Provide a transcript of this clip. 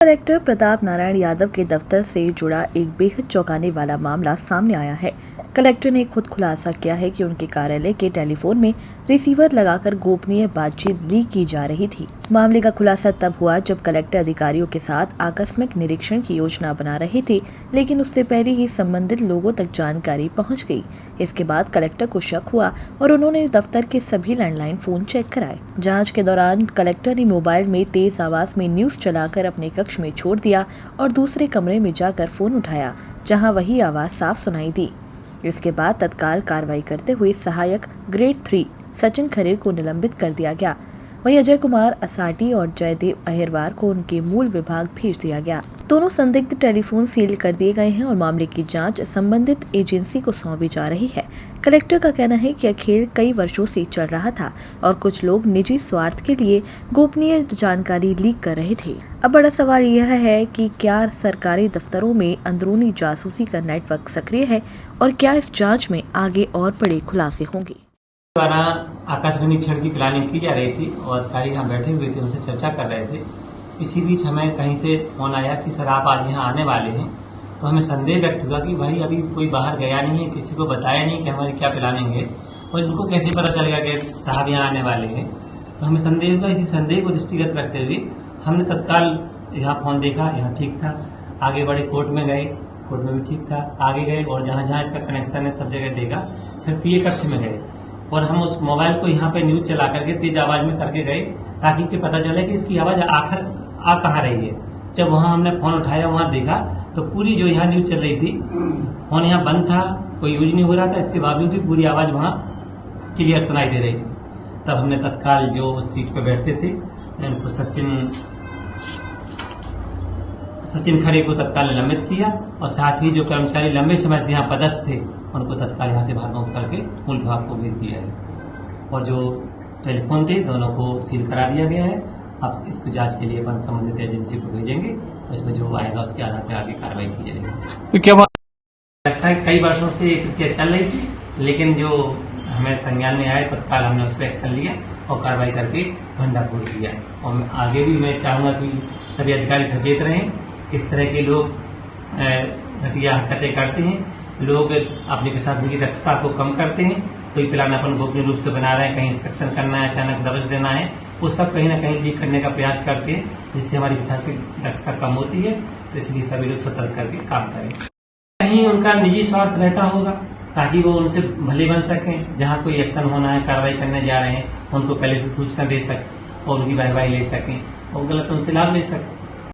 Collector Pratap Narayan Yadav के दफ्तर से जुड़ा एक बेहद चौंकाने वाला मामला सामने आया है। कलेक्टर ने खुद खुलासा किया है कि उनके कार्यालय के टेलीफोन में रिसीवर लगाकर गोपनीय बातचीत लीक की जा रही थी। मामले का खुलासा तब हुआ जब कलेक्टर अधिकारियों के साथ आकस्मिक निरीक्षण की योजना बना रहे थे, लेकिन उससे पहले ही संबंधित लोगों तक जानकारी पहुंच गई। इसके बाद कलेक्टर को शक हुआ और उन्होंने दफ्तर के सभी लैंडलाइन फोन चेक कराए। जांच के दौरान कलेक्टर ने मोबाइल में तेज आवाज में न्यूज चलाकर अपने कक्ष में छोड़ दिया और दूसरे कमरे में जाकर फोन उठाया, जहां वही आवाज साफ सुनाई दी। इसके बाद तत्काल कार्रवाई करते हुए सहायक ग्रेड 3 सचिन खरे को निलंबित कर दिया गया। वहीं अजय कुमार असाटी और जयदेव अहिरवार को उनके मूल विभाग भेज दिया गया। दोनों संदिग्ध टेलीफोन सील कर दिए गए हैं और मामले की जांच संबंधित एजेंसी को सौंपी जा रही है। कलेक्टर का कहना है कि यह खेल कई वर्षों से चल रहा था और कुछ लोग निजी स्वार्थ के लिए गोपनीय जानकारी लीक कर रहे थे। अब बड़ा सवाल यह है कि क्या सरकारी दफ्तरों में अंदरूनी जासूसी का नेटवर्क सक्रिय है और क्या इस जांच में आगे और बड़े खुलासे होंगे। द्वारा आकाशवाणी निरीक्षण की प्लानिंग की जा रही थी और अधिकारी यहाँ बैठे हुए थे, उनसे चर्चा कर रहे थे। इसी बीच हमें कहीं से फोन आया कि सर आप आज यहाँ आने वाले हैं। तो हमें संदेह व्यक्त हुआ कि भाई अभी कोई बाहर गया नहीं है, किसी को बताया नहीं कि हमारी क्या प्लानिंग है और इनको कैसे पता चलेगा कि साहब यहाँ आने वाले हैं। तो हमें संदेह हुआ। इसी संदेह को दृष्टिगत रखते हुए हमने तत्काल यहाँ फोन देखा, यहाँ ठीक था। आगे बढ़े, कोर्ट में गए, कोर्ट में भी ठीक था। आगे गए और जहाँ जहाँ इसका कनेक्शन है सब जगह देखा। फिर पीए कक्ष में गए और हम उस मोबाइल को यहाँ पे न्यूज चला करके तेज आवाज में करके गए ताकि कि पता चले कि इसकी आवाज आखिर आ कहाँ रही है। जब वहाँ हमने फोन उठाया, वहाँ देखा तो पूरी जो यहाँ न्यूज चल रही थी, फोन यहाँ बंद था, कोई यूज नहीं हो रहा था, इसके बावजूद भी पूरी आवाज वहाँ क्लियर सुनाई दे रही थी। तब हमने तत्काल जो उस सीट पे बैठते थे उनको सचिन खरे को तत्काल निलंबित किया और साथ ही जो कर्मचारी लंबे समय से यहाँ पदस्थ थे उनको तत्काल यहाँ से भागमुक्त करके मूल विभाग को भेज दिया है और जो टेलीफोन थे दोनों को सील करा दिया गया है। अब इसको जांच के लिए अपन संबंधित एजेंसी को भेजेंगे और इसमें जो आएगा उसके आधार पर आगे कार्रवाई की जाएगी। तो क्या लगता है कई वर्षों से प्रक्रिया चल रही थी, लेकिन जो हमें संज्ञान में आए तत्काल हमने उस पर एक्शन लिया और कार्रवाई करके भंडाफोड़ दिया। और आगे भी मैं चाहूंगा कि सभी अधिकारी सचेत रहें। किस तरह के लोग घटिया हरकतें करते हैं, लोग अपनी प्रशासन की दक्षता को कम करते हैं। कोई प्लान अपन गोपनीय रूप से बना रहे हैं, कहीं इंस्पेक्शन करना है, अचानक दबच देना है, वो सब कहीं ना कहीं लीक करने का प्रयास करते हैं, जिससे हमारी प्रशासनिक दक्षता कम होती है। तो इसलिए सभी लोग सतर्क करके काम करें। कहीं उनका निजी स्वार्थ रहता होगा ताकि वो उनसे भले बन सकें। जहाँ कोई एक्शन होना है, कार्रवाई करने जा रहे हैं, उनको पहले से सूचना दे सकें और उनकी वाहवाही ले सकें और गलत उनसे लाभ ले सकें।